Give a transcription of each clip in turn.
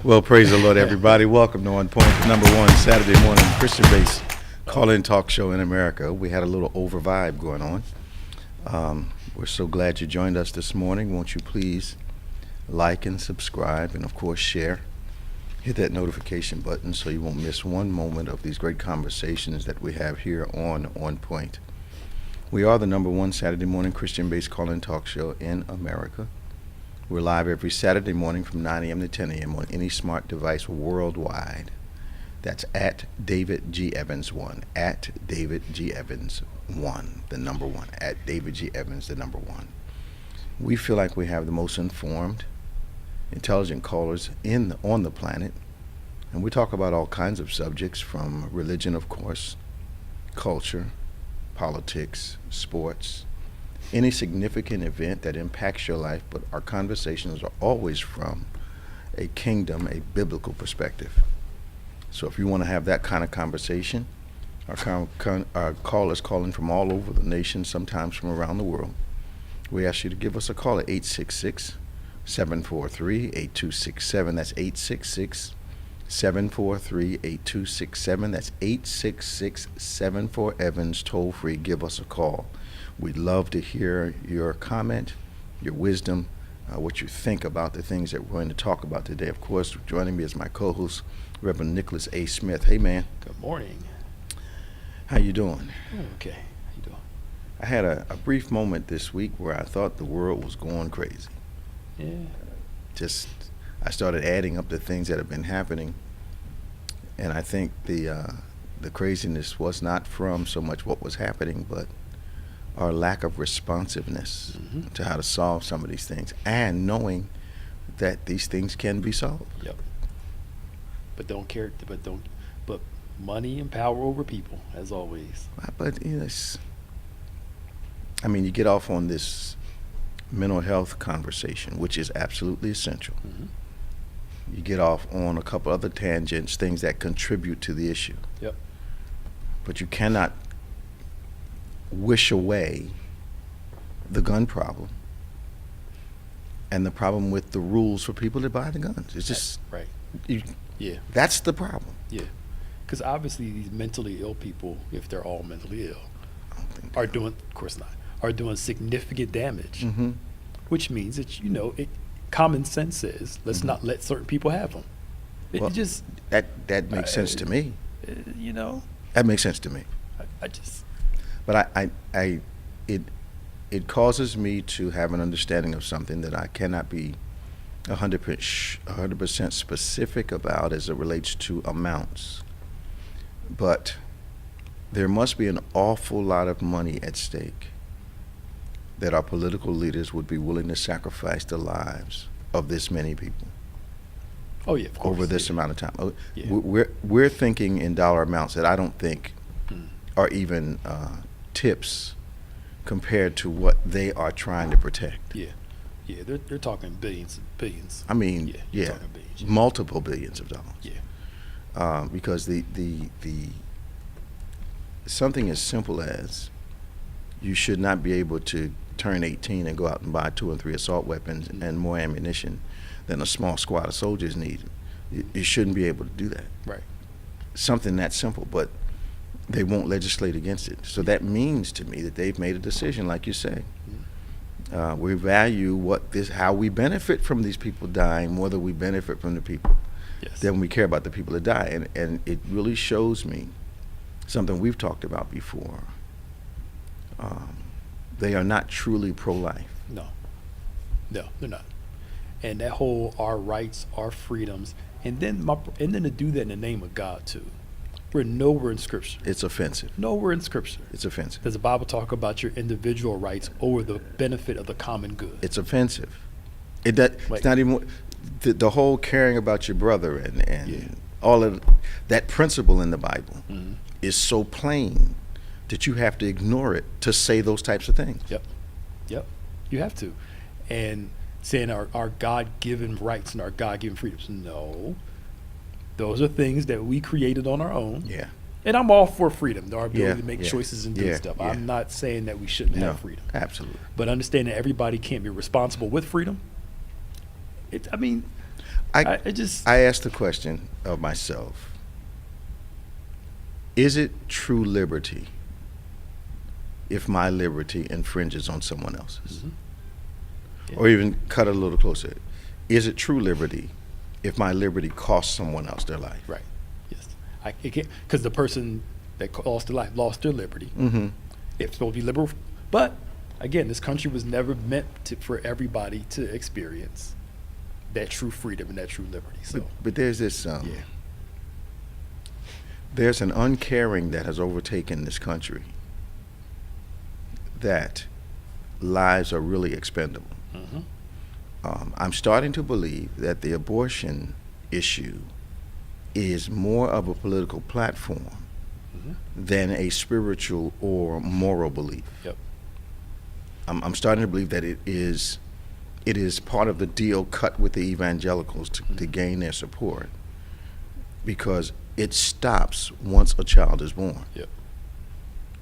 Well, praise the Lord, everybody. Welcome to On Point, the number one Saturday morning Christian-based call-in talk show in America. We had a little over vibe going on. We're so glad you joined us this morning. Won't you please like and subscribe and, of course, share. Hit that notification button so you won't miss one moment of these great conversations that we have here on Point. We are the number one Saturday morning Christian-based call-in talk show in America. We're live every Saturday morning from 9 a.m. to 10 a.m. on any smart device worldwide. That's at David G. Evans 1, at David G. Evans 1, the number one, at David G. Evans, the number one. We feel like we have the most informed, intelligent callers on the planet, and we talk about all kinds of subjects from religion, of course, culture, politics, sports, any significant event that impacts your life, but our conversations are always from a kingdom, a biblical perspective. So if you want to have that kind of conversation, our callers calling from all over the nation, sometimes from around the world, we ask you to give us a call at 866-743-8267. That's 866-743-8267. That's 866-74-EVANS, toll free. Give us a call. We'd love to hear your comment, your wisdom, what you think about the things that we're going to talk about today. Of course, joining me is my co-host, Reverend Nicholas A. Smith. Hey, man. Good morning. How you doing? Okay. How you doing? I had a brief moment this week where I thought the world was going crazy. Yeah. I started adding up the things that have been happening, and I think the craziness was not from so much what was happening, but our lack of responsiveness to how to solve some of these things, and knowing that these things can be solved. Yep. But money and power over people, as always. But yes, I mean, you get off on this mental health conversation, which is absolutely essential. You get off on a couple other tangents, things that contribute to the issue. Yep. But you cannot wish away the gun problem and the problem with the rules for people to buy the guns. It's just right. Yeah. That's the problem. Yeah. Because obviously these mentally ill people, if they're all mentally ill, are doing significant damage, which means that common sense says let's not let certain people have them. That makes sense to me. That makes sense to me. But it causes me to have an understanding of something that I cannot be 100% specific about as it relates to amounts. But there must be an awful lot of money at stake that our political leaders would be willing to sacrifice the lives of this many people. Oh yeah, of course. Over this amount of time. Yeah. We're thinking in dollar amounts that I don't think are even tips compared to what they are trying to protect. Yeah, they're talking billions. I mean, talking billions, multiple billions of dollars. Yeah, because the something as simple as you should not be able to turn 18 and go out and buy 2 or 3 assault weapons and more ammunition than a small squad of soldiers need. You shouldn't be able to do that. Right. Something that simple, but they won't legislate against it. So that means to me that they've made a decision, like you say. We value how we benefit from these people dying more than we benefit from the people. Yes. Than we care about the people that die. And it really shows me something we've talked about before. They are not truly pro-life. No, they're not. And that whole our rights, our freedoms, and then to do that in the name of God too. We're nowhere in Scripture. It's offensive. Nowhere in Scripture. It's offensive. Does the Bible talk about your individual rights over the benefit of the common good? It's offensive. It's not even the whole caring about your brother and all of that principle in the Bible is so plain that you have to ignore it to say those types of things. Yep. You have to. And saying our God-given rights and our God-given freedoms. No. Those are things that we created on our own. Yeah. And I'm all for freedom, our ability to make choices and do stuff. Yeah. I'm not saying that we shouldn't have freedom. Absolutely. But understand that everybody can't be responsible with freedom. I asked the question of myself, is it true liberty if my liberty infringes on someone else's? Mm-hmm. Yeah. Or even cut it a little closer. Is it true liberty if my liberty costs someone else their life? Right. Yes. Because the person that lost their life lost their liberty. Mm-hmm. It's supposed to be liberal. But, again, this country was never meant for everybody to experience that true freedom and that true liberty. So, But there's this, yeah. there's an uncaring that has overtaken this country that lives are really expendable. Mm-hmm. I'm starting to believe that the abortion issue is more of a political platform Mm-hmm. than a spiritual or moral belief. Yep. I'm starting to believe that it is part of the deal cut with the evangelicals to gain their support, because it stops once a child is born. Yep.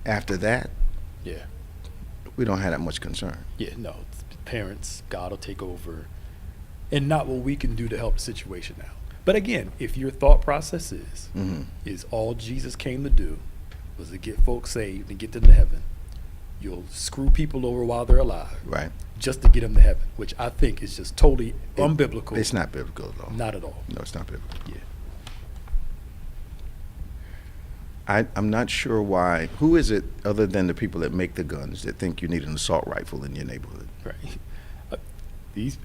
After that, Yeah. we don't have that much concern. Yeah, no. Parents, God will take over, and not what we can do to help the situation now. But again, if your thought process is all Jesus came to do was to get folks saved and get them to heaven, you'll screw people over while they're alive, Right. just to get them to heaven, which I think is just totally unbiblical. It's not biblical at all. Not at all. No, it's not biblical. Yeah. I'm not sure why. Who is it other than the people that make the guns that think you need an assault rifle in your neighborhood? Right. These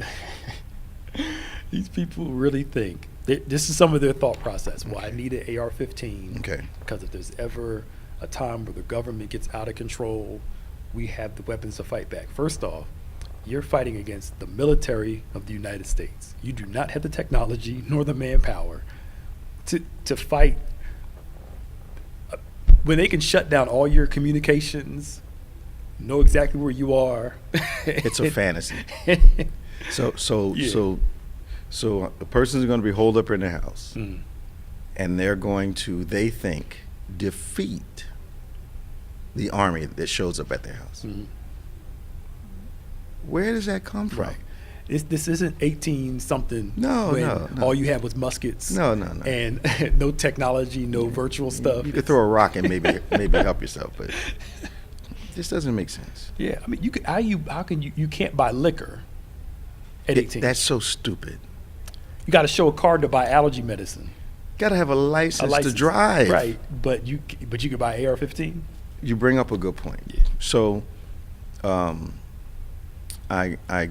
people really think this is some of their thought process. Well, I need an AR-15 Okay. because if there's ever a time where the government gets out of control, we have the weapons to fight back. First off, you're fighting against the military of the United States. You do not have the technology nor the manpower to fight when they can shut down all your communications, know exactly where you are. It's a fantasy. So Yeah. the person's going to be holed up in their house, Mm. and they're going to, they think, defeat the army that shows up at their house. Mhm. Where does that come from? Right. This isn't 18 something. No, when no. all you had was muskets. No. And no technology, no virtual stuff. You could throw a rock and maybe help yourself, but this doesn't make sense. Yeah, I mean, you could. How can you can't buy liquor at 18? That's so stupid. You got to show a card to buy allergy medicine. Got to have a license to drive. Right? But you could buy AR-15. You bring up a good point. Yeah. So, I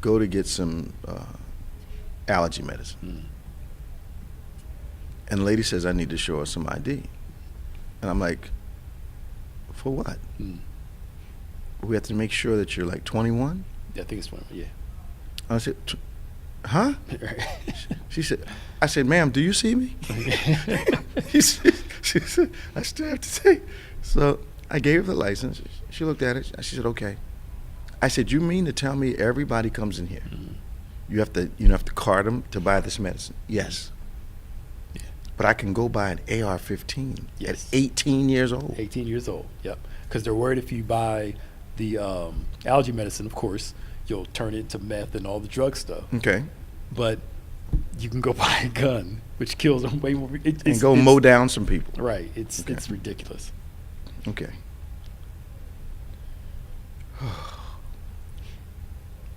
go to get some allergy medicine, and the lady says I need to show her some ID, and I'm like, for what? Mm. We have to make sure that you're like 21. I think it's 21. Yeah. I said, huh? She said, I said, ma'am, do you see me? she said, I still have to say. So I gave her the license. She looked at it. She said, okay. I said, you mean to tell me everybody comes in here? Mm-hmm. You have to card them to buy this medicine? Yes. Yeah. But I can go buy an AR-15 Yes. at 18 years old. 18 years old. Yep. Because they're worried if you buy the allergy medicine, of course, you'll turn it into meth and all the drug stuff. Okay. But you can go buy a gun, which kills them way more. And go mow down some people. Right. It's Okay. it's ridiculous. Okay.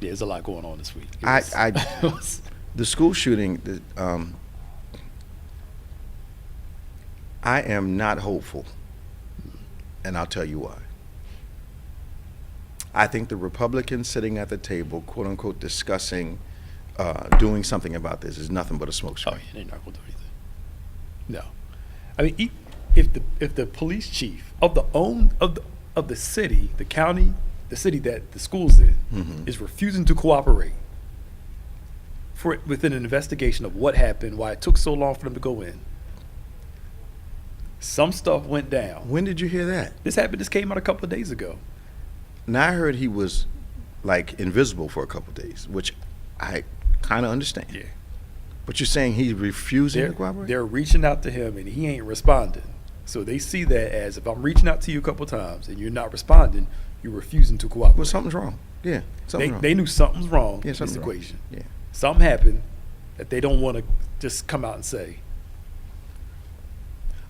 Yeah, there's a lot going on this week. The school shooting, I am not hopeful, and I'll tell you why. I think the Republicans sitting at the table, quote unquote, discussing doing something about this is nothing but a Oh, smokescreen. yeah, they're not going to do anything. No, I mean, if the police chief of the city, the county, the city that the school's in, is refusing to cooperate within an investigation of what happened, why it took so long for them to go in. Some stuff went down. When did you hear that? This came out a couple of days ago. Now I heard he was like invisible for a couple of days, which I kind of understand. Yeah. But you're saying he's refusing to cooperate? They're reaching out to him and he ain't responding. So they see that as, if I'm reaching out to you a couple times and you're not responding, you're refusing to cooperate. Well, something's wrong. Yeah, something's wrong. They knew something's wrong in this something's wrong. equation. Yeah. Something happened that they don't want to just come out and say.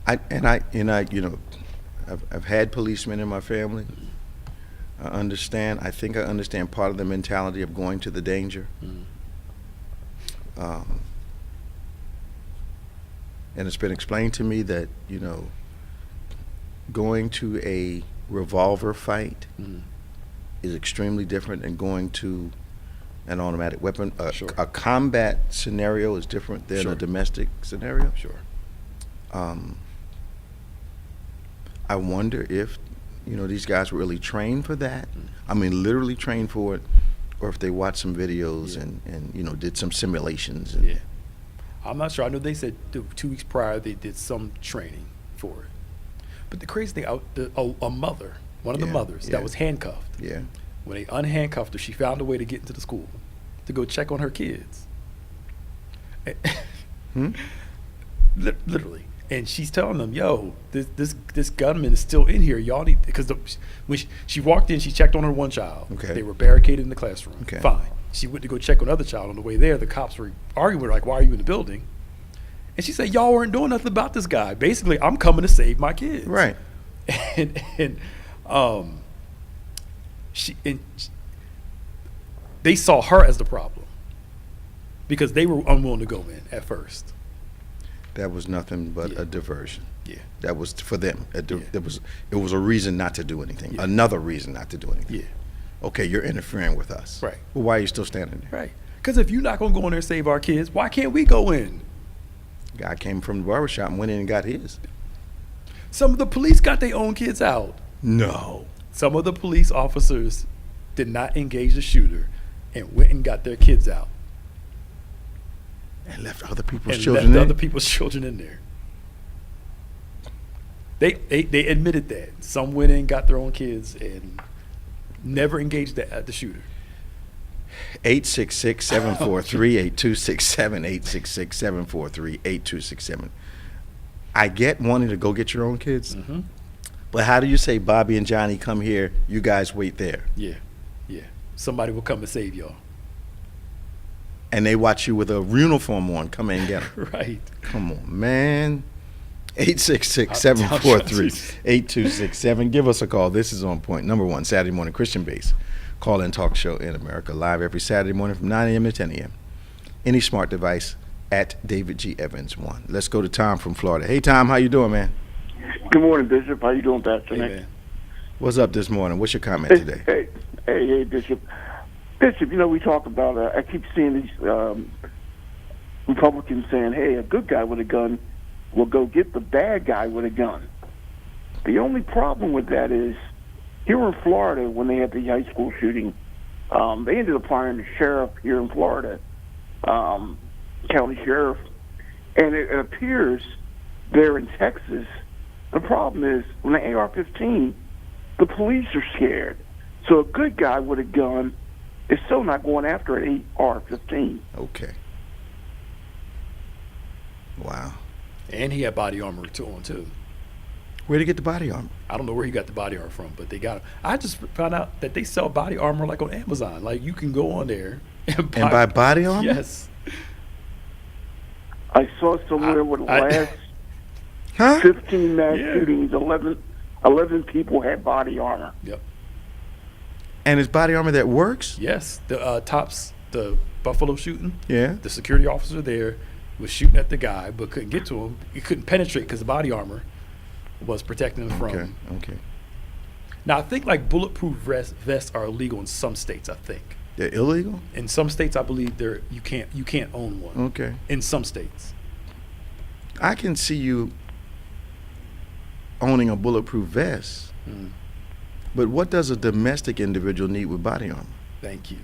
I've had policemen in my family. I think I understand part of the mentality of going to the danger. And it's been explained to me that, going to a revolver fight is extremely different than going to an automatic weapon. Sure. A combat scenario is different than Sure. a domestic scenario. Sure. I wonder if, these guys were really trained for that. I mean, literally trained for it, or if they watched some videos and did some simulations. And Yeah. I'm not sure. I know they said 2 weeks prior they did some training for it. But the crazy thing, a mother, one of the mothers that was handcuffed, Yeah. when they unhandcuffed her, she found a way to get into the school to go check on her kids. Literally. And she's telling them, yo, this gunman is still in here. Y'all need, because when she walked in, she checked on her one child. Okay. They were barricaded in the classroom. Okay. Fine. She went to go check on another child. On the way there, the cops were arguing with her, like, why are you in the building? And she said, y'all weren't doing nothing about this guy. Basically, I'm coming to save my kids. Right. They saw her as the problem because they were unwilling to go in at first. That was nothing but Yeah. a diversion. Yeah. That was for them. It Yeah. was a reason not to do anything. Yeah. Another reason not to do anything. Yeah. Okay, you're interfering with us. Right. Well, why are you still standing there? Right. Because if you're not going to go in there and save our kids, why can't we go in? Guy came from the barbershop and went in and got his. Some of the police got their own kids out. No. Some of the police officers did not engage the shooter and went and got their kids out. And left other people's And children left in. other people's children in there. They admitted that. Some went in, got their own kids, and never engaged the shooter. 866-743-8267, 866-743-8267. I get wanting to go get your own kids, but how do you say Bobby and Johnny come here, you guys wait there? Yeah. Somebody will come and save y'all. And they watch you with a uniform on, come in and get them. Right. Come on, man. 866-743-8267. Give us a call. This is On Point, #1 Saturday morning Christian-based call-in talk show in America, live every Saturday morning from 9 a.m. to 10 a.m. Any smart device at David G. Evans 1. Let's go to Tom from Florida. Hey, Tom, how you doing, man? Good morning, Bishop. How you doing, Pastor Hey, Nick? man. What's up this morning? What's your comment today? Hey, Bishop. Bishop, we talk about, I keep seeing these Republicans saying, hey, a good guy with a gun will go get the bad guy with a gun. The only problem with that is, here in Florida, when they had the high school shooting, they ended up firing the sheriff here in Florida, county sheriff, and it appears there in Texas, the problem is, when the AR-15, the police are scared. So a good guy with a gun is still not going after an AR-15. Okay. Wow. And he had body armor on too. Where'd he get the body armor? I don't know where he got the body armor from, but they got it. I just found out that they sell body armor like on Amazon. Like you can go on there and buy body armor? Yes. I saw somewhere with the last 15 mass shootings, 11 people had body armor. Yep. And it's body armor that works? Yes. The the Buffalo shooting. Yeah. The security officer there was shooting at the guy, but couldn't get to him. He couldn't penetrate because the body armor was protecting him from. Okay. Now I think like bulletproof vests are illegal in some states. I think They're illegal? in some states I believe you can't own one. Okay. In some states. I can see you owning a bulletproof vest, but what does a domestic individual need with body armor? Thank you.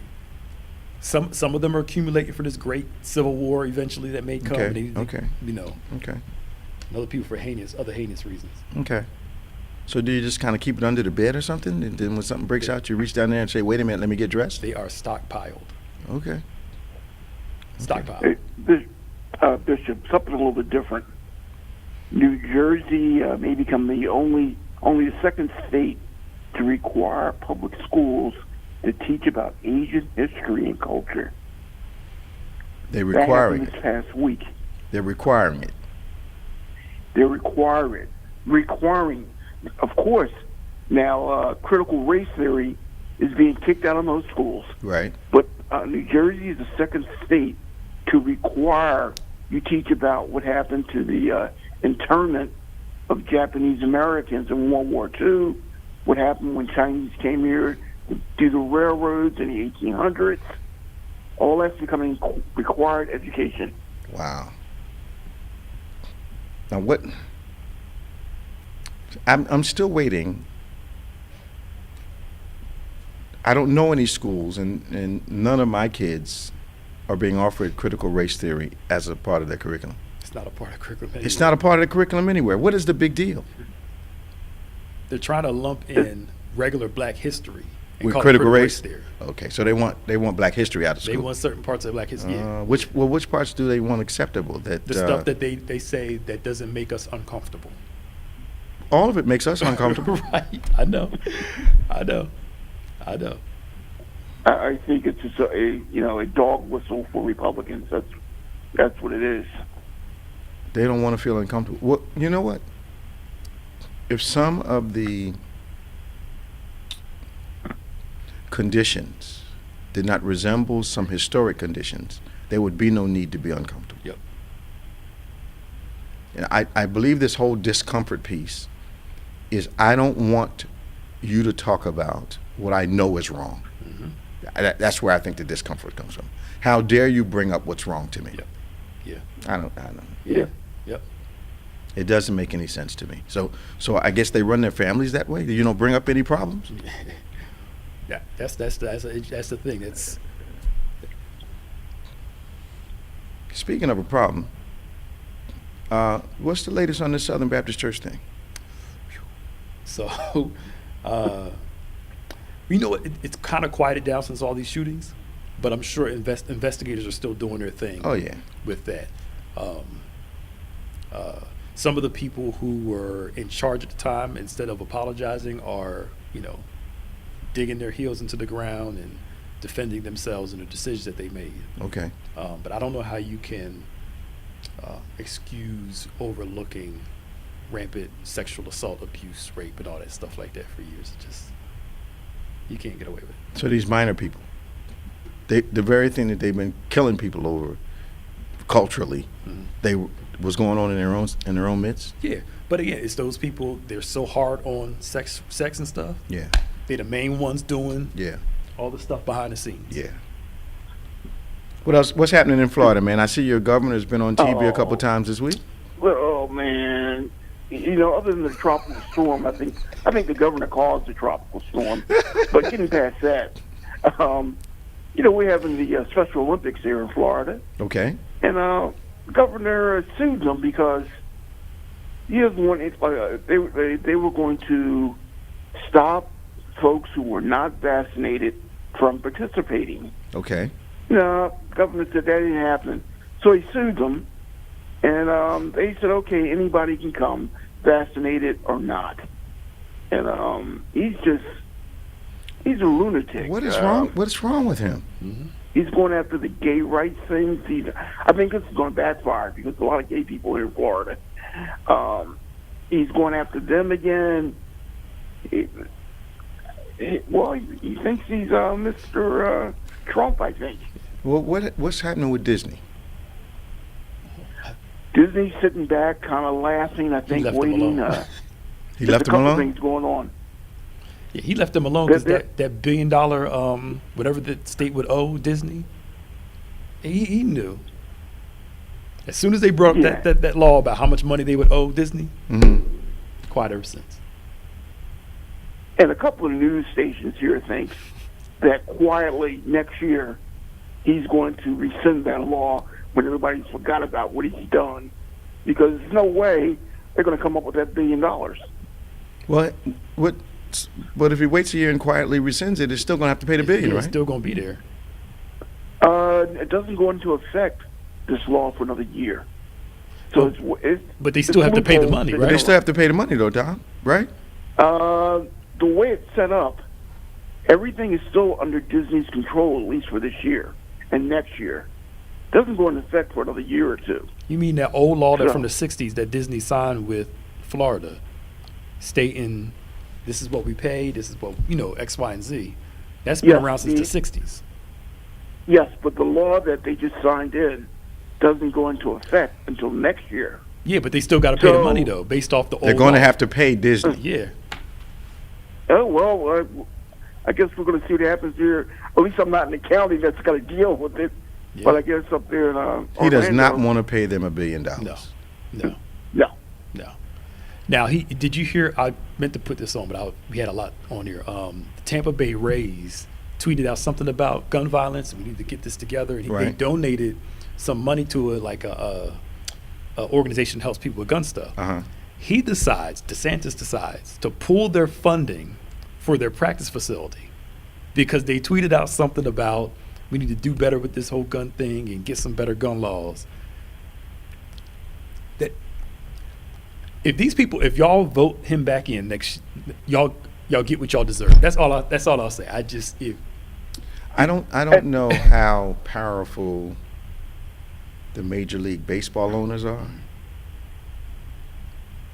Some of them are accumulating for this great civil war eventually that may come. Okay, And okay. Okay. And other people for other heinous reasons. Okay. So do you just kind of keep it under the bed or something, and then when something breaks out, you reach down there and say, "Wait a minute, let me get dressed"? They are stockpiled. Okay. Stockpiled. Hey, Bishop, something a little bit different. New Jersey may become the only the second state to require public schools to teach about Asian history and culture. They're That requiring happened it. this past week. They're requiring it. They're requiring. Of course, now critical race theory is being kicked out of most schools. Right. But New Jersey is the second state to require you teach about what happened to the internment of Japanese Americans in World War II, what happened when Chinese came here to do the railroads in the 1800s. All that's becoming required education. Wow. Now what? I'm still waiting. I don't know any schools, and none of my kids are being offered critical race theory as a part of their curriculum. It's not a part of curriculum anywhere. It's not a part of the curriculum anywhere. What is the big deal? They're trying to lump in regular black history and With call it critical race theory. Okay, so they want black history out of They school. want certain parts of black history. Yeah. Which parts do they want acceptable? That The stuff that they say that doesn't make us uncomfortable. all of it makes us uncomfortable. Right. I know. I think it's just a dog whistle for Republicans. That's what it is. They don't want to feel uncomfortable. Well, you know what? If some of the conditions did not resemble some historic conditions, there would be no need to be uncomfortable. Yep. And I believe this whole discomfort piece is I don't want you to talk about what I know is wrong. Mm-hmm. That's where I think the discomfort comes from. How dare you bring up what's wrong to me? Yep. Yeah. I don't. Yeah. Yep. It doesn't make any sense to me. So I guess they run their families that way. You don't bring up any problems. Yeah. That's the thing. It's Speaking of a problem, what's the latest on this Southern Baptist Church thing? so. You know what? It's kind of quieted down since all these shootings, but I'm sure investigators are still doing their thing. Oh yeah. With that. Some of the people who were in charge at the time, instead of apologizing, are, digging their heels into the ground and defending themselves and the decisions that they made. Okay. But I don't know how you can excuse overlooking rampant sexual assault, abuse, rape, and all that stuff like that for years. You can't get away with it. So these minor people, the very thing that they've been killing people over culturally, they was going on in their own midst. Yeah, but again, it's those people. They're so hard on sex and stuff. Yeah. They're the main ones doing Yeah. all the stuff behind the scenes. Yeah. What else? What's happening in Florida, man? I see your governor's been on TV a couple times this week. Well, oh man, other than the tropical storm, I think the governor caused the tropical storm. But getting past that, we're having the Special Olympics here in Florida, Okay. and the governor sued them because he doesn't want it. They were going to stop folks who were not vaccinated from participating. Okay. No, governor said that didn't happen. So he sued them, and they said, okay, anybody can come, vaccinated or not. And he's a lunatic. What is wrong? What's wrong with him? Mm-hmm. He's going after the gay rights things. I think this is going to backfire because a lot of gay people here in Florida. He's going after them again. He thinks he's Mr. Trump, I think. Well, what's happening with Disney? Disney's sitting back, kind of laughing, I think, left him waiting. alone. He left him There's a couple alone? things going on. Yeah, he left them alone because They're- that $1 billion, whatever the state would owe Disney, he knew. As soon as they brought up that law about how much money they would owe Disney, Mm-hmm. quiet ever since. And a couple of news stations here think that quietly next year he's going to rescind that law when everybody's forgot about what he's done, because there's no way they're going to come up with that $1 billion. Well, but if he waits a year and quietly rescinds it, it's still going to have to pay the billion, It's right? still going to be there. It doesn't go into effect, this law, for another year. So it's But they still have to pay the money, But right? they still have to pay the money, though, Don, right? The way it's set up, everything is still under Disney's control, at least for this year and next year. doesn't go into effect for another year or two. You mean that old law that So- from the 60s that Disney signed with Florida, stating this is what we pay, this is what, X, Y, and Z. That's been Yes, around since the 60s. Yes, but the law that they just signed in doesn't go into effect until next year. Yeah, but they still got to pay the So- money, though, based off the old They're going to law. have to pay Disney. Yeah. Oh, well, I guess we're going to see what happens here. At least I'm not in the county that's got to deal with it. Yeah. But I guess up there in He does Orlando- not want to pay them $1 billion. No. No. Now, did you hear? I meant to put this on, but we had a lot on here. The Tampa Bay Rays tweeted out something about gun violence, and we need to get this together. And they Right. donated some money to a organization that helps people with gun stuff. Uh-huh. DeSantis decides to pull their funding for their practice facility because they tweeted out something about we need to do better with this whole gun thing and get some better gun laws. That if y'all vote him back in next, y'all get what y'all deserve. That's all I'll say. I don't know how powerful the Major League Baseball owners are.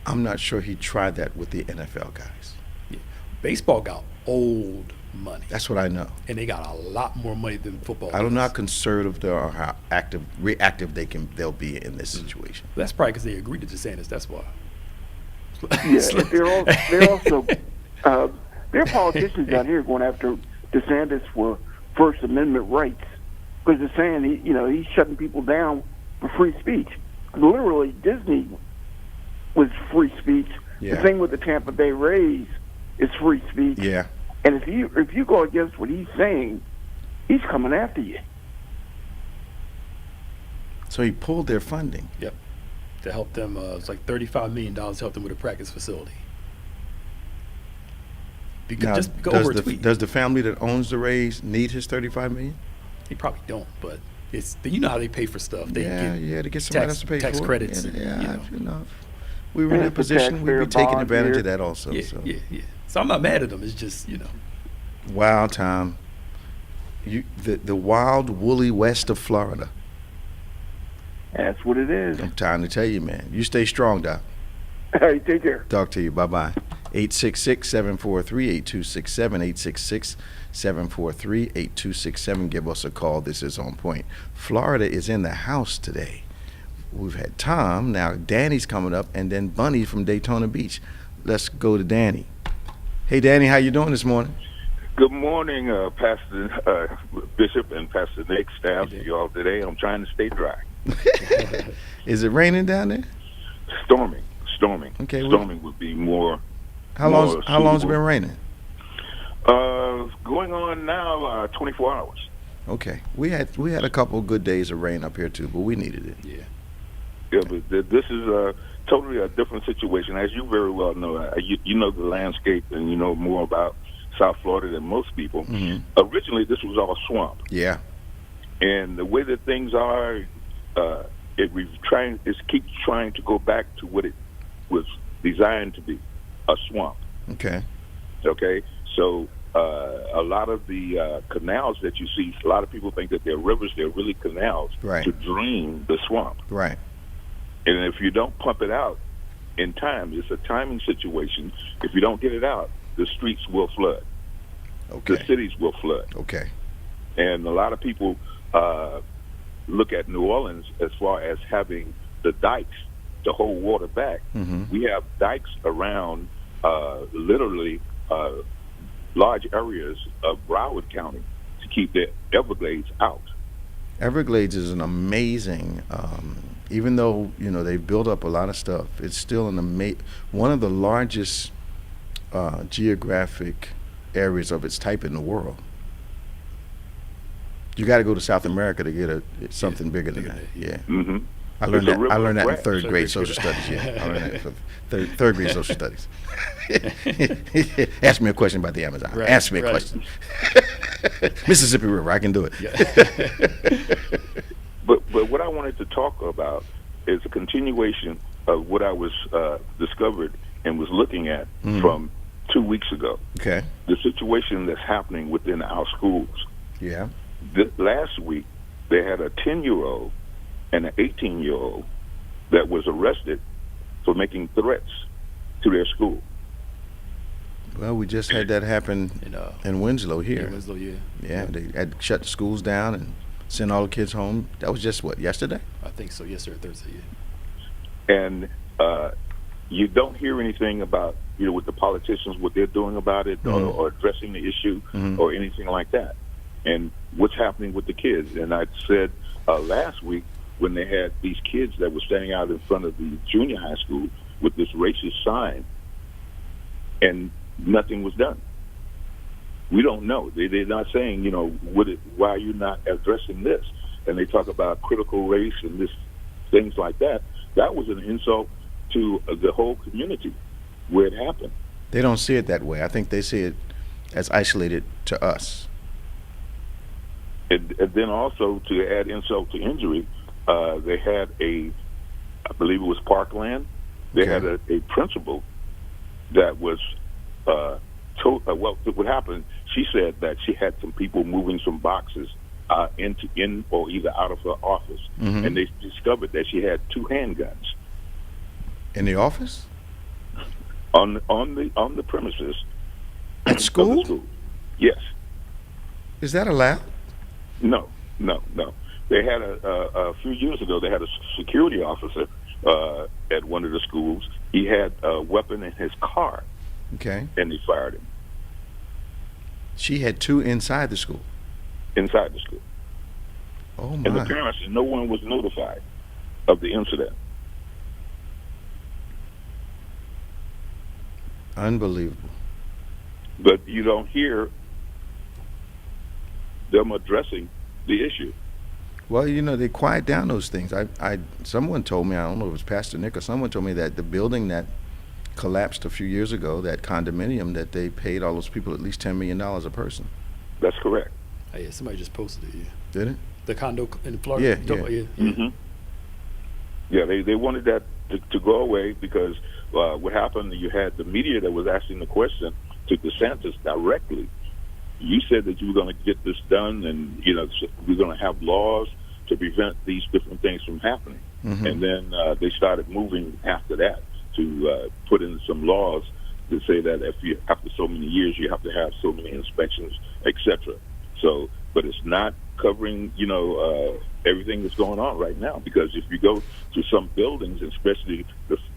I'm not sure he tried that with the NFL guys. Baseball got old money, That's what I know. and they got a lot more money than football. I don't know how does. conservative they are or how reactive they'll be in this situation. That's probably because they agreed to DeSantis. That's why. Yeah, they're also there are politicians down here going after DeSantis for First Amendment rights because they're saying he's shutting people down for free speech. Literally, Disney was free speech. Yeah. The thing with the Tampa Bay Rays is free speech. Yeah. And if you go against what he's saying, he's coming after you. So he pulled their funding. Yep. To help them, it's like $35 million to help them with a practice facility. Now, Just go over a tweet. does the family that owns the Rays need his $35 million? They probably don't, but it's how they pay for stuff. They To get somebody else to pay tax for credits. it. and, If we were in Yeah, that the position, we'd be taxpayer taking bond advantage here. of that also. yeah, So. yeah. So I'm not mad at them. It's just Wow, Tom. The wild, woolly west of Florida. That's what it is. I'm trying to tell you, man. You stay strong, Doc. All right, take care. Talk to you. Bye-bye. 866-743-8267, 866-743-8267. Give us a call. This is On Point. Florida is in the house today. We've had Tom. Now Danny's coming up, and then Bunny from Daytona Beach. Let's go to Danny. Hey, Danny, how you doing this morning? Good morning, Pastor Bishop and Pastor Nick, staff, you all today. I'm trying to stay dry. Is it raining down there? Storming. Okay, Storming would be more. How long's it been raining? Going on now 24 hours. Okay, we had a couple of good days of rain up here too, but we needed it. Yeah, but this is totally a different situation. As you very well know, you know the landscape and you know more about South Florida than most people. Mhm. Originally, this was all swamp. Yeah. And the way that things are, it keeps trying to go back to what it was designed to be, a swamp. Okay. Okay, so a lot of the canals that you see, a lot of people think that they're rivers. They're really canals Right. to drain the swamp. Right. And if you don't pump it out in time, it's a timing situation. If you don't get it out, the streets will flood. Okay. The cities will flood. Okay. And a lot of people look at New Orleans as far as having the dikes to hold water back. Mhm. We have dikes around literally large areas of Broward County to keep the Everglades out. Everglades is an amazing, even though they've built up a lot of stuff, it's still one of the largest geographic areas of its type in the world. You got to go to South America to get something bigger than that. Yeah, Mm-hmm. I learned It's a that. I river learned that in of third grass. grade social studies. Yeah, I learned that in third grade social studies. Ask me a question about the Amazon. Right, Ask me a right. question. Mississippi River, I can do it. But what I wanted to talk about is a continuation of what I was discovered and was looking at from 2 weeks ago. Okay. The situation that's happening within our schools. Yeah. Last week, they had a 10-year-old and an 18-year-old that was arrested for making threats to their school. Well, we just had that happen in Winslow here. In Winslow, yeah. Yeah, they had shut the schools down and sent all the kids home. That was just, yesterday? I think so. Yes, sir. Thursday, yeah. And you don't hear anything about, with the politicians, what they're doing about it, or addressing the issue, or anything like that. And what's happening with the kids. And I said last week, when they had these kids that were standing out in front of the junior high school with this racist sign, and nothing was done. We don't know. They're not saying, why are you not addressing this? And they talk about critical race and things like that. That was an insult to the whole community where it happened. They don't see it that way. I think they see it as isolated to us. And then also, to add insult to injury, they had I believe it was Parkland, they had a principal that was told, what happened, she said that she had some people moving some boxes in or either out of her office, and they discovered that she had 2 handguns. In the office? On the premises. At school? Of the school. Yes. Is that allowed? No. They had a few years ago. They had a security officer at one of the schools. He had a weapon in his car. Okay. And they fired him. She had 2 inside the school. Inside the school. Oh my! And the parents, no one was notified of the incident. Unbelievable. But you don't hear them addressing the issue. Well, they quiet down those things. Someone told me, I don't know if it was Pastor Nick or someone told me that the building that collapsed a few years ago, that condominium, that they paid all those people at least $10 million a person. That's correct. Oh, yeah, somebody just posted it. Yeah. Did it? The condo in Florida. Yeah, they wanted that to go away because what happened, you had the media that was asking the question to DeSantis directly. You said that you were going to get this done, and we're going to have laws to prevent these different things from happening. And then they started moving after that to put in some laws to say that after so many years you have to have so many inspections, etc. So, but it's not covering everything that's going on right now, because if you go to some buildings, especially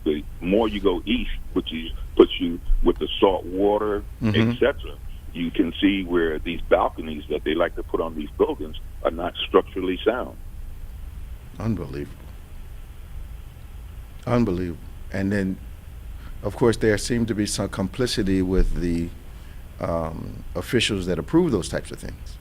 the more you go east, which puts you with the salt water, etc., you can see where these balconies that they like to put on these buildings are not structurally sound. Unbelievable. And then, of course, there seemed to be some complicity with the officials that approve those types of things.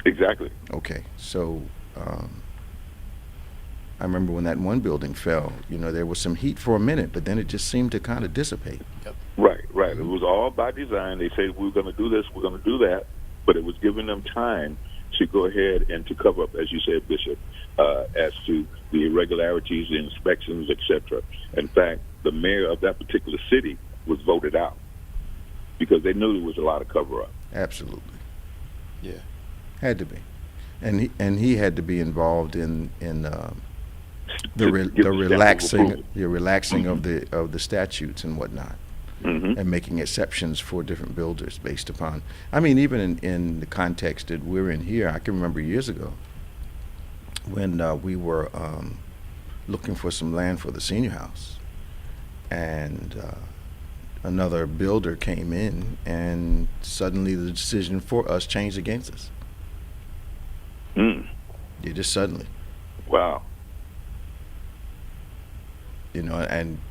Exactly. Okay, so I remember when that one building fell, there was some heat for a minute, but then it just seemed to kind of dissipate. Yep. Right. It was all by design. They said, we're going to do this, we're going to do that, but it was giving them time to go ahead and to cover up, as you said, Bishop, as to the irregularities, the inspections, etc. In fact, the mayor of that particular city was voted out because they knew there was a lot of cover-up. Absolutely. Yeah. Had to be. And he had to be involved in the relaxing of the statutes and whatnot, and making exceptions for different builders based upon. I mean, even in the context that we're in here, I can remember years ago when we were looking for some land for the senior house, and another builder came in, and suddenly the decision for us changed against us. Yeah, just suddenly. Wow.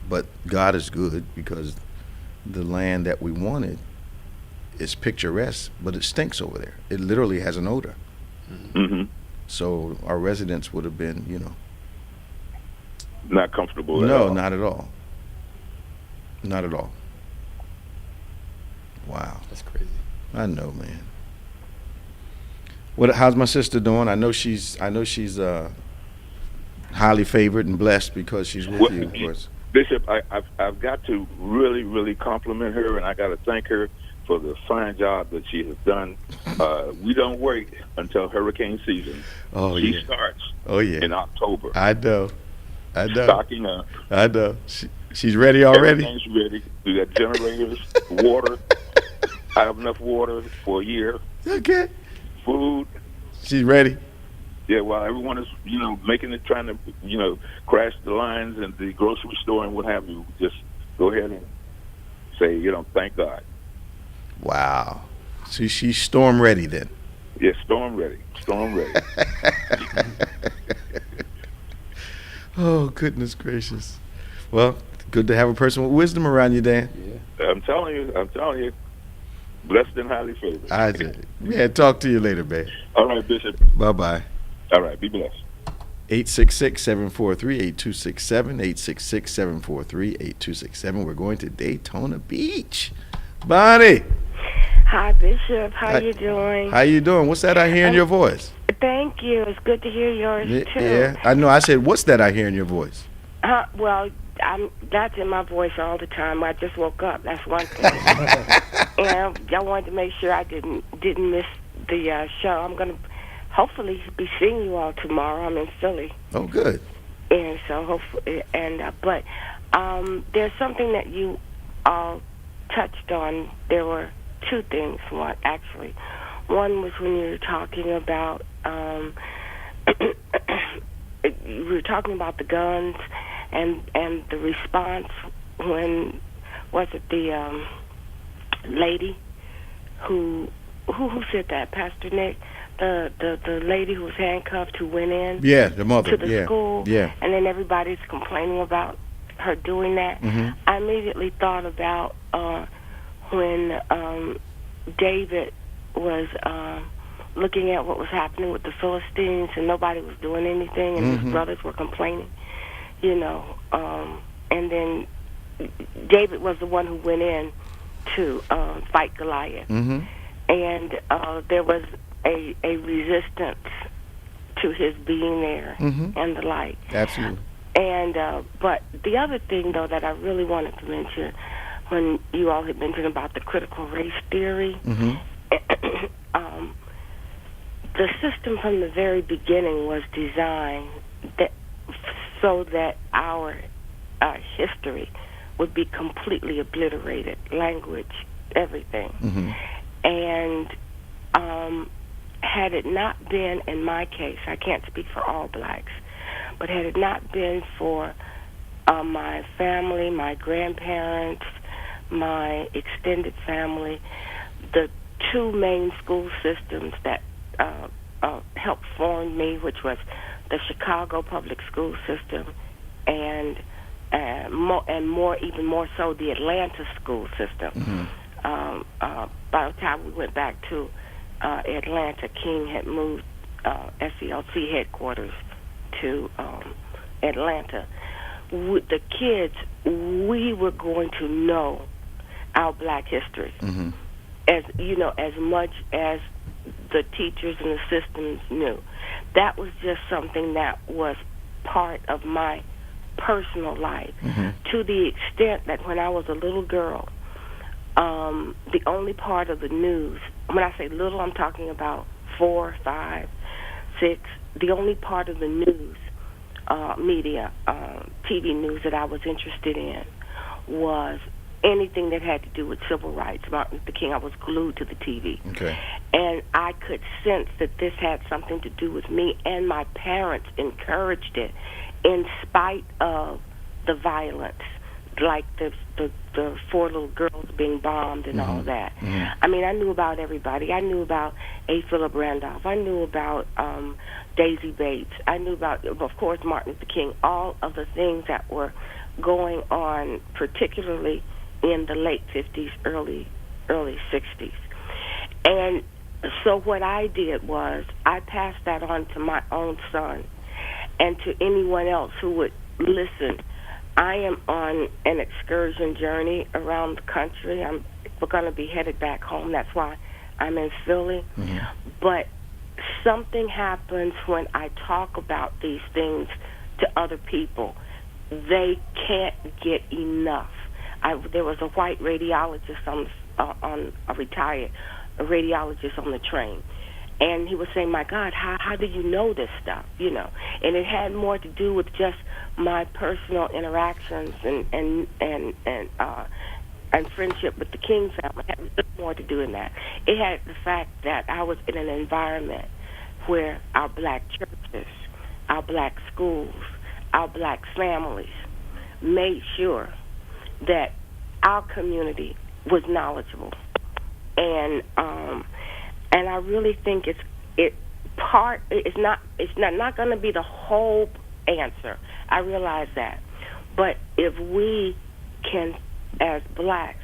But God is good, because the land that we wanted is picturesque, but it stinks over there. It literally has an odor. So our residents would have been, not comfortable at no, all. not at all. Not at all. Wow. That's crazy. I know, man. How's my sister doing? I know she's highly favored and blessed because she's with you, of course. Bishop, I've got to really, really compliment her, and I got to thank her for the fine job that she has done. We don't wait until hurricane season. Oh, she yeah. starts Oh, yeah. in October. I know. Stocking up. I know. She's ready already? Everything's ready. We got generators, water. I have enough water for a year. Okay. Food. She's ready? Yeah, while everyone is, making it, trying to, crash the lines and the grocery store and what have you, just go ahead and say, thank God. Wow. So she's storm ready then? Yeah, storm ready. Storm ready. Oh, goodness gracious. Well, good to have a person with wisdom around you, Dan. Yeah. I'm telling you. Blessed and highly favored. I did. Yeah, talk to you later, man. All right, Bishop. Bye-bye. All right, be blessed. 866-743-8267, 866-743-8267. We're going to Daytona Beach. Bonnie. Hi, Bishop. How you doing? How you doing? What's that I hear in your voice? Thank you. It's good to hear yours, too. Yeah, I know. I said, what's that I hear in your voice? Well, that's in my voice all the time. I just woke up. That's one thing. And I wanted to make sure I didn't miss the show. I'm going to hopefully be seeing you all tomorrow. I'm in Philly. Oh, good. And so hopefully, but there's something that you all touched on. There were two things. One was when you were talking about the guns and the response when was it the lady who said that, Pastor Nick, the lady who was handcuffed who went in the mother to the school, and then everybody's complaining about her doing that. Mm-hmm. I immediately thought about when David was looking at what was happening with the Philistines and nobody was doing anything, and his brothers were complaining, and then David was the one who went in to fight Goliath, and there was a resistance to his being there and the like. Absolutely. And but the other thing, though, that I really wanted to mention, when you all had mentioned about the critical race theory, the system from the very beginning was designed so that our history would be completely obliterated, language, everything. And had it not been, in my case, I can't speak for all blacks, but had it not been for my family, my grandparents, my extended family, the two main school systems that helped form me, which was the Chicago public school system and even more so the Atlanta school system. By the time we went back to Atlanta, King had moved SCLC headquarters to Atlanta. With the kids, we were going to know our black history, as much as the teachers and the systems knew. That was just something that was part of my personal life, to the extent that when I was a little girl, the only part of the news, when I say little, I'm talking about 4, 5, 6, the only part of the news, media, TV news that I was interested in was anything that had to do with civil rights, Martin Luther King. I was glued to the TV. Okay. And I could sense that this had something to do with me, and my parents encouraged it in spite of the violence, like the 4 little girls being bombed and all that. I mean, I knew about everybody. I knew about A. Philip Randolph. I knew about Daisy Bates. I knew about, of course, Martin Luther King, all of the things that were going on, particularly in the late 50s, early 60s. And so what I did was I passed that on to my own son and to anyone else who would listen. I am on an excursion journey around the country. We're going to be headed back home. That's why I'm in Philly. But something happens when I talk about these things to other people. They can't get enough. There was a white radiologist on a retired radiologist on the train. And he was saying, my God, how do you know this stuff, you know? And it had more to do with just my personal interactions and friendship with the King family. It had more to do in that. It had the fact that I was in an environment where our black churches, our black schools, our black families made sure that our community was knowledgeable. And I really think it's not going to be the whole answer. I realize that. But if we can, as blacks,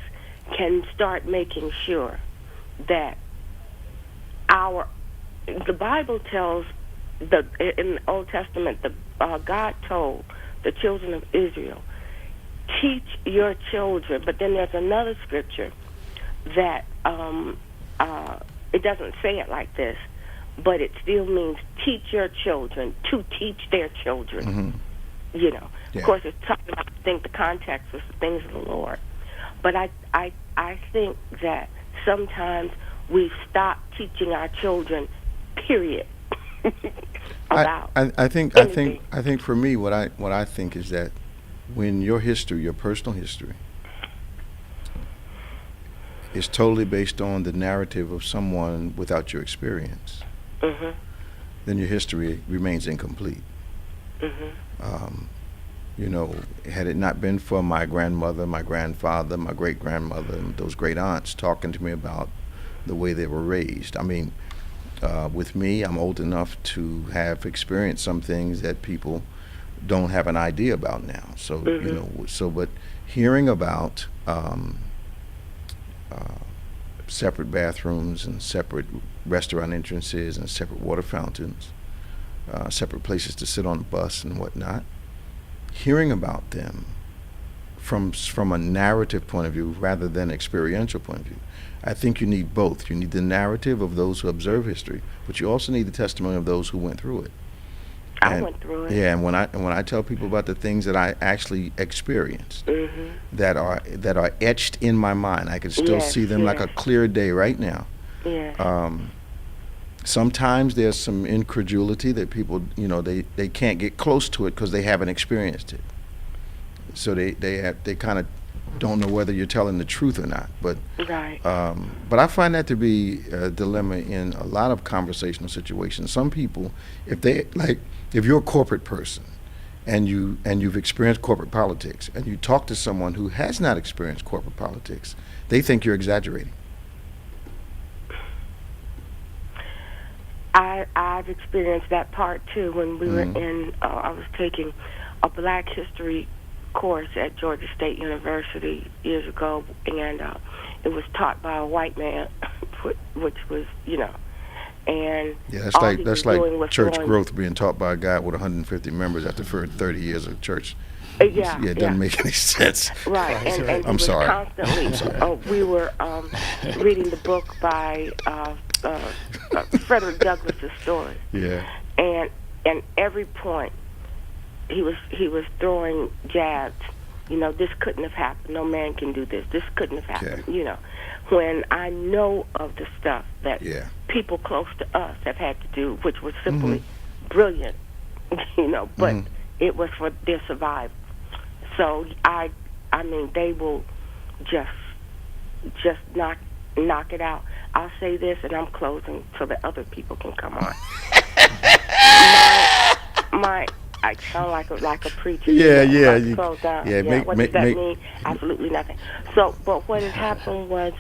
can start making sure that the Bible tells, in the Old Testament, God told the children of Israel, teach your children. But then there's another scripture that it doesn't say it like this, but it still means teach your children to teach their children. Mm-hmm. You know, yeah. Of course, it's talking about, I think the context was the things of the Lord. But I think that sometimes we stop teaching our children, period. about I think for me, what I think is that when your history, your personal history, is totally based on the narrative of someone without your experience, mm-hmm. then your history remains incomplete. Mm-hmm. You know, had it not been for my grandmother, my grandfather, my great-grandmother, and those great aunts talking to me about the way they were raised. I mean, with me, I'm old enough to have experienced some things that people don't have an idea about now. So, mm-hmm. you know, but hearing about separate bathrooms and separate restaurant entrances and separate water fountains, separate places to sit on the bus and whatnot, hearing about them from a narrative point of view rather than experiential point of view. I think you need both. You need the narrative of those who observe history, but you also need the testimony of those who went through it. I went through it. Yeah, and when I tell people about the things that I actually experienced, mm-hmm. that are etched in my mind, I can still see them like a clear day right now. Yeah. Sometimes there's some incredulity that people, you know, they can't get close to it because they haven't experienced it. So they kind of don't know whether you're telling the truth or not. But right. But I find that to be a dilemma in a lot of conversational situations. Some people, if you're a corporate person and you've experienced corporate politics and you talk to someone who has not experienced corporate politics, they think you're exaggerating. I've experienced that part too when we mm-hmm. were in, I was taking a Black History course at Georgia State University years ago, and it was taught by a white man, which was, you know, and yeah, that's like church growth being taught by a guy with 150 members after 30 years of church. Yeah, it doesn't make any sense. Right, and I'm sorry. Constantly, we were reading the book by Frederick Douglass's story. Yeah. And every point he was throwing jabs. You know, this couldn't have happened. No man can do this. This couldn't have happened. Okay. You know, when I know of the stuff that people close to us have had to do, which was simply mm-hmm. brilliant, you know, but mm-hmm. it was for their survival. So I mean, they will just knock it out. I'll say this, and I'm closing so that other people can come on. I sound like a preacher. Yeah, yeah. What does that mean? Absolutely nothing. So, but what had happened was,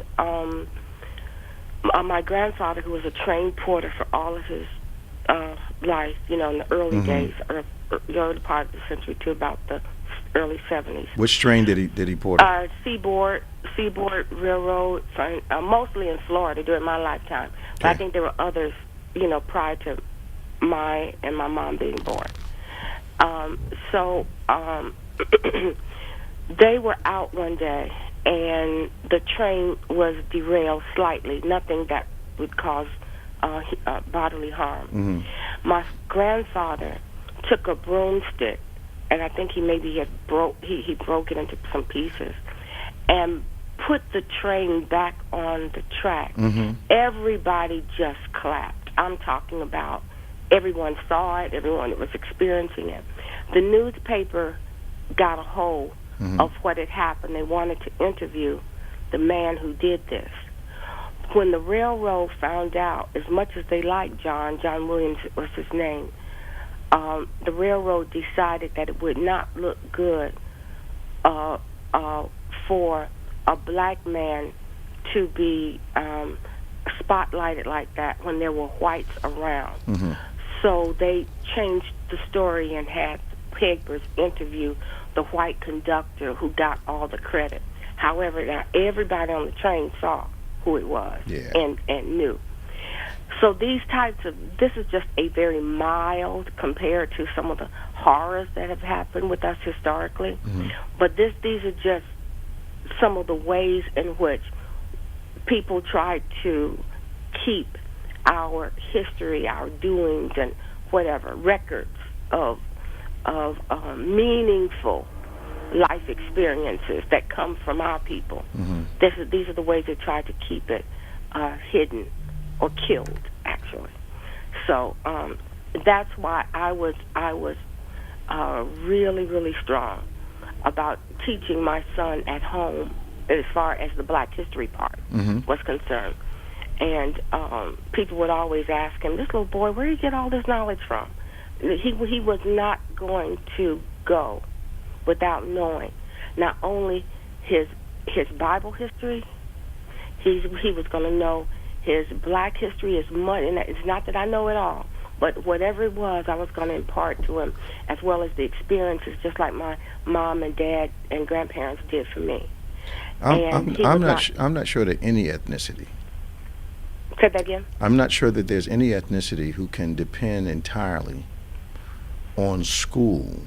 my grandfather, who was a trained porter for all of his life, you know, in the early mm-hmm. days, or the early part of the century to about the early 70s. Which train did he porter? Seaboard Railroad, mostly in Florida during my lifetime. But I think there were others, you know, prior to my mom being born. They were out one day, and the train was derailed slightly, nothing that would cause bodily harm. Mm-hmm. My grandfather took a broomstick, and I think he broke it into some pieces, and put the train back on the track, everybody just clapped. I'm talking about everyone saw it, everyone that was experiencing it. The newspaper got a hold of what had happened. They wanted to interview the man who did this. When the railroad found out, as much as they liked John Williams was his name, the railroad decided that it would not look good for a black man to be spotlighted like that when there were whites around. So they changed the story and had papers interview the white conductor who got all the credit. However, now everybody on the train saw who it was and knew. So this is just a very mild compared to some of the horrors that have happened with us historically. But these are just some of the ways in which people try to keep our history, our doings, and whatever records of meaningful life experiences that come from our people. These are the ways they try to keep it hidden or killed, actually. So that's why I was really, really strong about teaching my son at home as far as the Black history part was concerned. And people would always ask him, "This little boy, where do you get all this knowledge from?" He was not going to go without knowing not only his Bible history, he was going to know his Black history as much. And it's not that I know it all, but whatever it was, I was going to impart to him, as well as the experiences, just like my mom and dad and grandparents did for me. I'm not sure that any ethnicity. Say that again? I'm not sure that there's any ethnicity who can depend entirely on school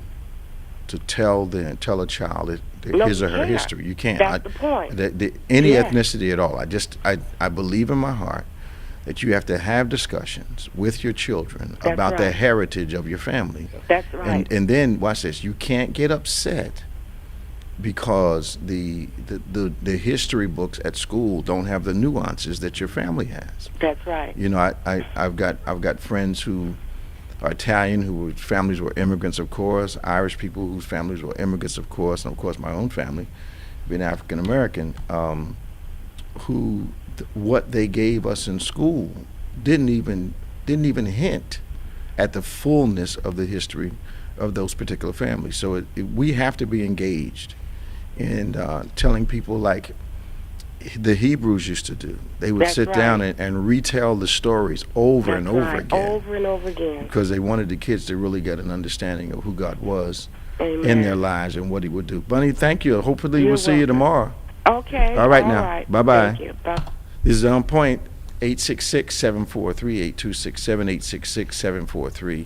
to tell a child his or her history. You can't. That's the point. Any ethnicity at all. I believe in my heart that you have to have discussions with your children about the heritage of your family. That's right. And then watch this. You can't get upset because the history books at school don't have the nuances that your family has. That's right. You know, I've got friends who are Italian, whose families were immigrants, of course, Irish people whose families were immigrants, of course, and of course my own family, being African American, what they gave us in school didn't even hint at the fullness of the history of those particular families. So we have to be engaged in telling people like the Hebrews used to do. They would sit down and retell the stories over and over again. Because they wanted the kids to really get an understanding of who God was in their lives and what he would do. Bunny, thank you. Hopefully we'll see you tomorrow. Okay. All right now. Bye-bye. Thank you. Bye. This is On Point, 866-743-8267,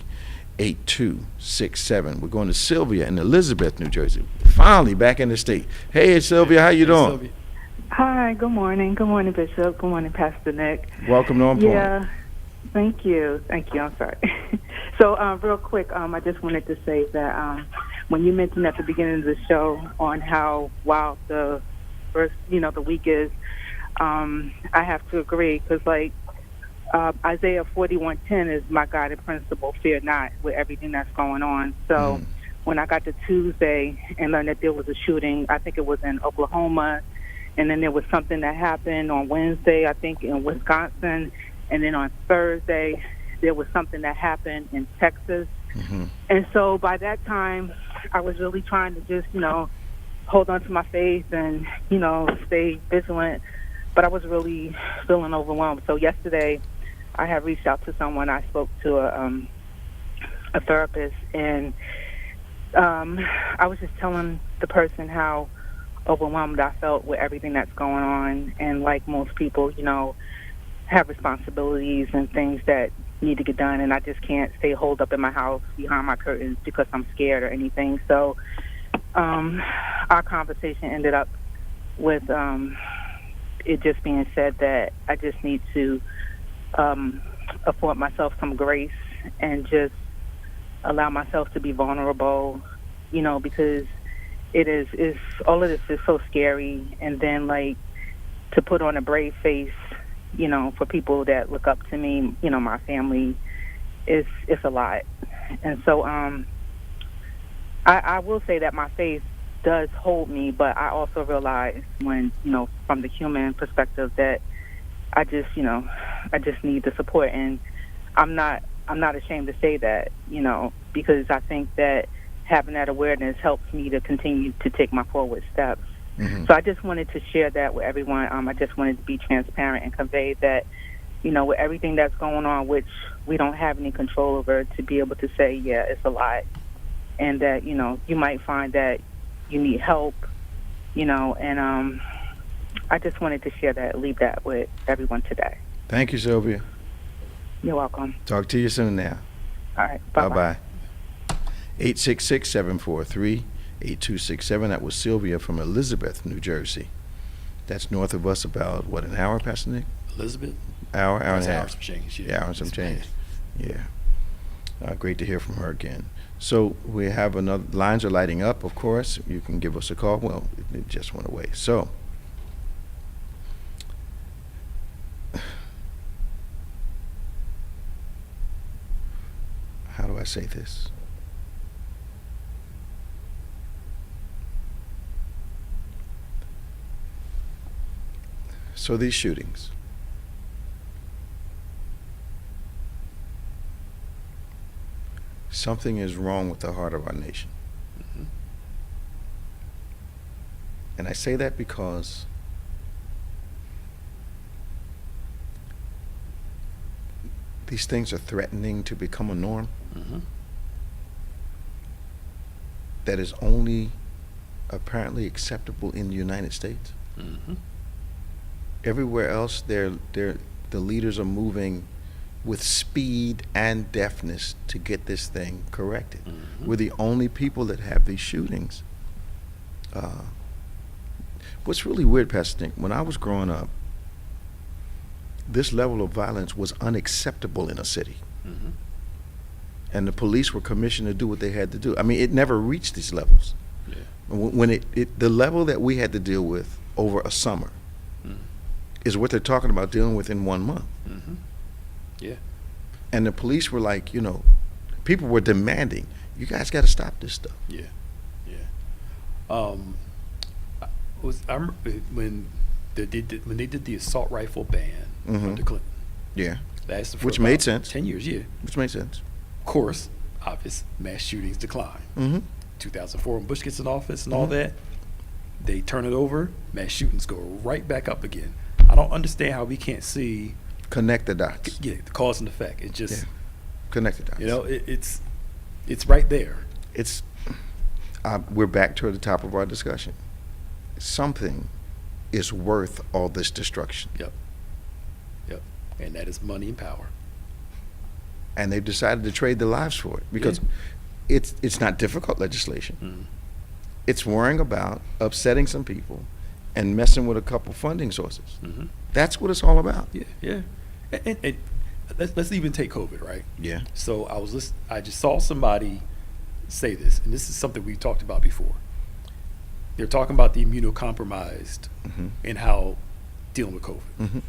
866-743-8267. We're going to Sylvia in Elizabeth, New Jersey. Finally back in the state. Hey, Sylvia, how you doing? Sylvia. Hi, good morning. Good morning, Bishop. Good morning, Pastor Nick. Welcome to On Point. Yeah, thank you. I'm sorry. So, real quick, I just wanted to say that when you mentioned at the beginning of the show on how wild the first, the week is, I have to agree because, like, Isaiah 41:10 is my guiding principle, fear not, with everything that's going on. So when I got to Tuesday and learned that there was a shooting, I think it was in Oklahoma, and then there was something that happened on Wednesday, I think, in Wisconsin. And then on Thursday, there was something that happened in Texas. And so by that time, I was really trying to just, hold on to my faith and, stay vigilant. But I was really feeling overwhelmed. So yesterday, I had reached out to someone. I spoke to a therapist, and I was just telling the person how overwhelmed I felt with everything that's going on. And like most people, have responsibilities and things that need to get done, and I just can't stay holed up in my house behind my curtains because I'm scared or anything. So our conversation ended up with it just being said that I just need to afford myself some grace and just allow myself to be vulnerable, because it is all of this is so scary, and then like to put on a brave face, you know, for people that look up to me, you know, my family, it's a lot. And so I will say that my faith does hold me, but I also realize when, you know, from the human perspective that I just need the support, and I'm not ashamed to say that, you know, because I think that having that awareness helps me to continue to take my forward steps. Mm-hmm. So I just wanted to share that with everyone. I just wanted to be transparent and convey that, you know, with everything that's going on, which we don't have any control over, to be able to say, yeah, it's a lot, and that, you know, you might find that you need help, you know, and I just wanted to share that, leave that with everyone today. Thank you, Sylvia. You're welcome. Talk to you soon now. All right. Bye-bye. 866-743-8267. That was Sylvia from Elizabeth, New Jersey. That's north of us about, what, an hour, Pastor Nick? Elizabeth? Hour and a half. Hour some change. Yeah, hour and some change. Yeah. Great to hear from her again. So we have another, lines are lighting up, of course. You can give us a call. Well, it just went away. So, how do I say this? So these shootings, something is wrong with the heart of our nation. Mm-hmm. And I say that because these things are threatening to become a norm. Mm-hmm. That is only apparently acceptable in the United States. Mm-hmm. Everywhere else, the leaders are moving with speed and deftness to get this thing corrected. Mm-hmm. We're the only people that have these shootings. What's really weird, Pastor Nick, when I was growing up, this level of violence was unacceptable in a city. Mm-hmm. And the police were commissioned to do what they had to do. I mean, it never reached these levels. Yeah. When the level that we had to deal with over a summer is what they're talking about dealing with in 1 month. Mm-hmm. Yeah. And the police were like, you know, people were demanding, you guys got to stop this stuff. Yeah, yeah. I remember when they did the assault rifle ban under Clinton. Yeah. Which made sense. 10 years, yeah. Which made sense. Of course, obvious mass shootings decline. Mm-hmm. 2004, when Bush gets in office and all that, they turn it over, mass shootings go right back up again. I don't understand how we can't see. Connect the dots. Yeah, the cause and effect. It just connect the dots. You know, it's right there. It's we're back to the top of our discussion. Something is worth all this destruction. Yep. And that is money and power. And they've decided to trade their lives for it because it's not difficult legislation. Mm. It's worrying about upsetting some people and messing with a couple funding sources. Mm-hmm. That's what it's all about. Yeah. And let's even take COVID, right? Yeah. So I just saw somebody say this, and this is something we talked about before. They're talking about the immunocompromised and how dealing with COVID. Mm-hmm.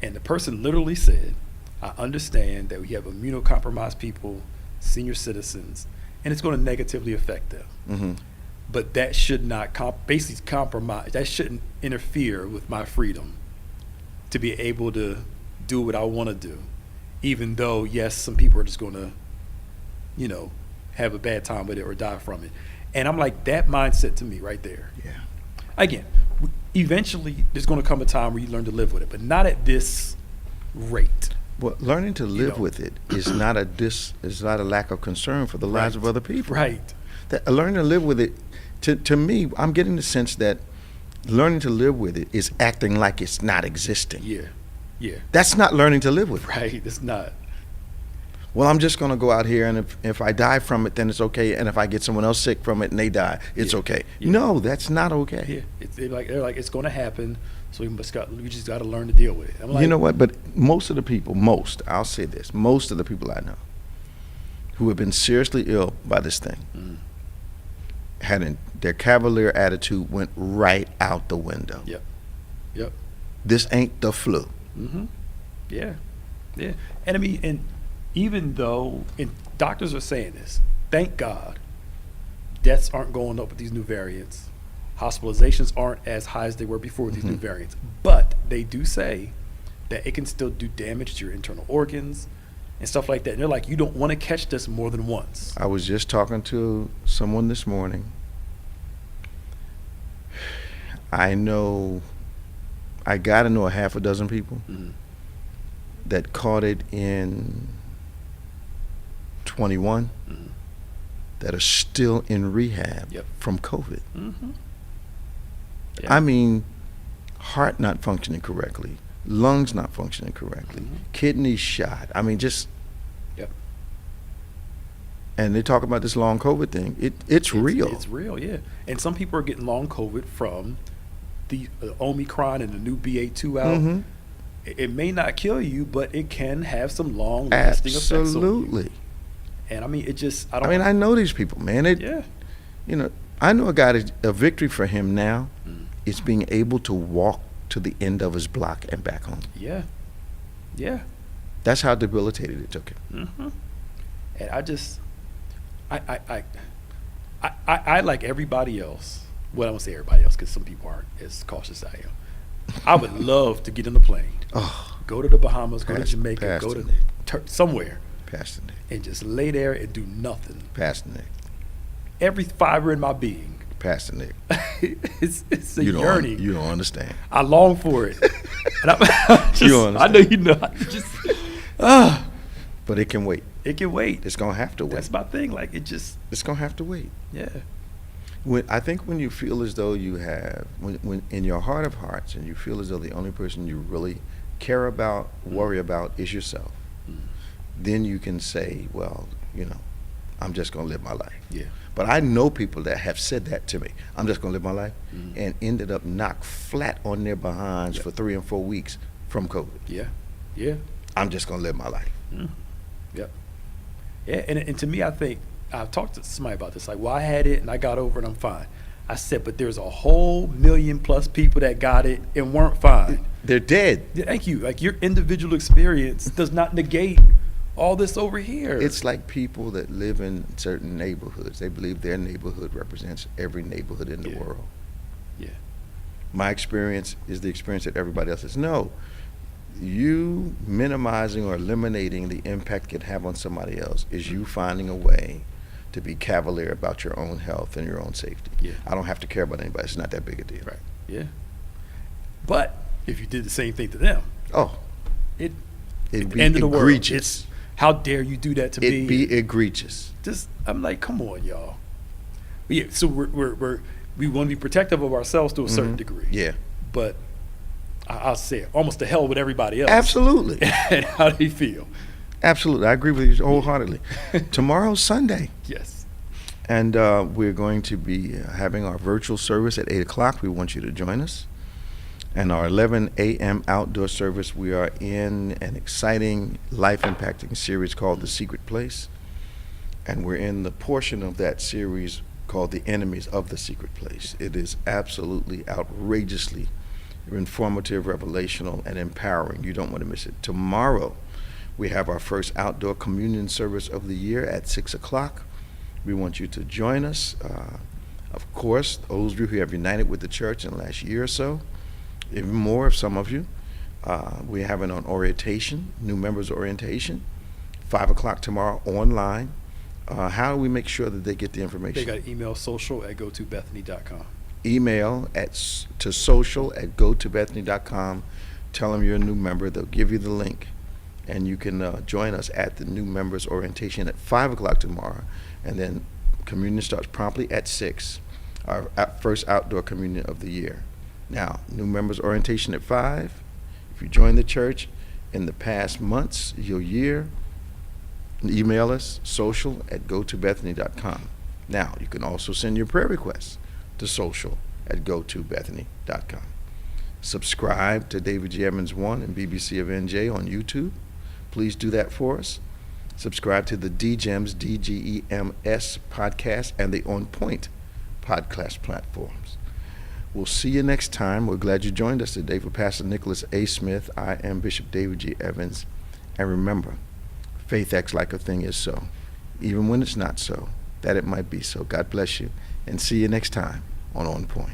And the person literally said, I understand that we have immunocompromised people, senior citizens, and it's going to negatively affect them. Mm-hmm. But that should not basically compromise. That shouldn't interfere with my freedom to be able to do what I want to do, even though, yes, some people are just going to, you know, have a bad time with it or die from it. And I'm like, that mindset to me right there. Yeah. Again, eventually there's going to come a time where you learn to live with it, but not at this rate. Well, learning to live with it is not a lack of concern for the lives of other people. Right. Learning to live with it, to me, I'm getting the sense that learning to live with it is acting like it's not existing. Yeah. That's not learning to live with it. Right, it's not. Well, I'm just going to go out here, and if I die from it, then it's okay. And if I get someone else sick from it and they die, it's okay. Yeah. No, that's not okay. Yeah, they're like it's going to happen. So we just got to learn to deal with it. I'm like, you know what? But most of the people, I'll say this, most of the people I know who have been seriously ill by this thing their cavalier attitude went right out the window. Yep. This ain't the flu. Mm-hmm. Yeah. And I mean, and even though, and doctors are saying this, thank God, deaths aren't going up with these new variants. Hospitalizations aren't as high as they were before with these new variants. But they do say that it can still do damage to your internal organs and stuff like that. And they're like, you don't want to catch this more than once. I was just talking to someone this morning. I got to know a half a dozen people that caught it in 21 that are still in rehab from COVID. I mean, heart not functioning correctly, lungs not functioning correctly, kidneys shot. I mean, just. And they talk about this long COVID thing. It's real. It's real, yeah. And some people are getting long COVID from the Omicron and the new BA2 out. It may not kill you, but it can have some long-lasting effects on you. Absolutely. And I mean, it just, I I know these people, man. You know, I know a guy that a victory for him now is being able to walk to the end of his block and back home. Yeah. That's how debilitated it took him. And I like everybody else. Well, I won't say everybody else because some people aren't as cautious as I am. I would love to get in the plane, go to the Bahamas, go to Jamaica, go to somewhere, and just lay there and do nothing. Pastor Nick. Every fiber in my being. Pastor Nick. it's a yearning. You don't understand. I long for it. And you don't understand. I know you know. But it can wait. It can wait. It's gonna have to wait. That's my thing. Like it's gonna have to wait. Yeah. I think when you feel as though you have, when in your heart of hearts, and you feel as though the only person you really care about, worry about, is yourself, then you can say, well, I'm just gonna live my life. Yeah. But I know people that have said that to me. I'm just gonna live my life, and ended up knocked flat on their behinds for 3 and 4 weeks from COVID. Yeah. I'm just gonna live my life. Yeah, and to me, I think, I've talked to somebody about this, like, well, I had it and I got over it, I'm fine. I said, but there's a whole million plus people that got it and weren't fine. They're dead. Yeah, thank you. Like, your individual experience does not negate all this over here. It's like people that live in certain neighborhoods. They believe their neighborhood represents every neighborhood in the world. Yeah. My experience is the experience that everybody else has. No. You minimizing or eliminating the impact it can have on somebody else is you finding a way to be cavalier about your own health and your own safety. Yeah. I don't have to care about anybody. It's not that big a deal. Right. Yeah. But if you did the same thing to them, it'd be end of the world. egregious. How dare you do that to me? It'd be egregious. I'm like, come on, y'all. But yeah, so we want to be protective of ourselves to a certain degree. Yeah. But I'll say it, almost to hell with everybody else. Absolutely. And how they feel. Absolutely. I agree with you wholeheartedly. Tomorrow's Sunday. Yes. And we're going to be having our virtual service at 8 o'clock. We want you to join us. And our 11 a.m. outdoor service, we are in an exciting, life-impacting series called The Secret Place. And we're in the portion of that series called The Enemies of the Secret Place. It is absolutely outrageously informative, revelational, and empowering. You don't want to miss it. Tomorrow, we have our first outdoor communion service of the year at 6 o'clock. We want you to join us. Of course, those of you who have united with the church in the last year or so, even more of some of you, we're having an orientation, new members orientation, 5 o'clock tomorrow online. How do we make sure that they get the information? They got to email social@gotobethany.com. Email to social@gotobethany.com. Tell them you're a new member. They'll give you the link, and you can join us at the new members orientation at 5 o'clock tomorrow. And then communion starts promptly at 6, our first outdoor communion of the year. Now, new members orientation at 5. If you join the church in the past months, your year, email us, social@gotobethany.com. Now, you can also send your prayer requests to social@gotobethany.com. Subscribe to David G. Evans 1 and BBC of NJ on YouTube. Please do that for us. Subscribe to the DGEMS, DGEMS podcast and the On Point podcast platforms. We'll see you next time. We're glad you joined us today. For Pastor Nicholas A. Smith, I am Bishop David G. Evans. And remember, faith acts like a thing is so, even when it's not so, that it might be so. God bless you, and see you next time on Point.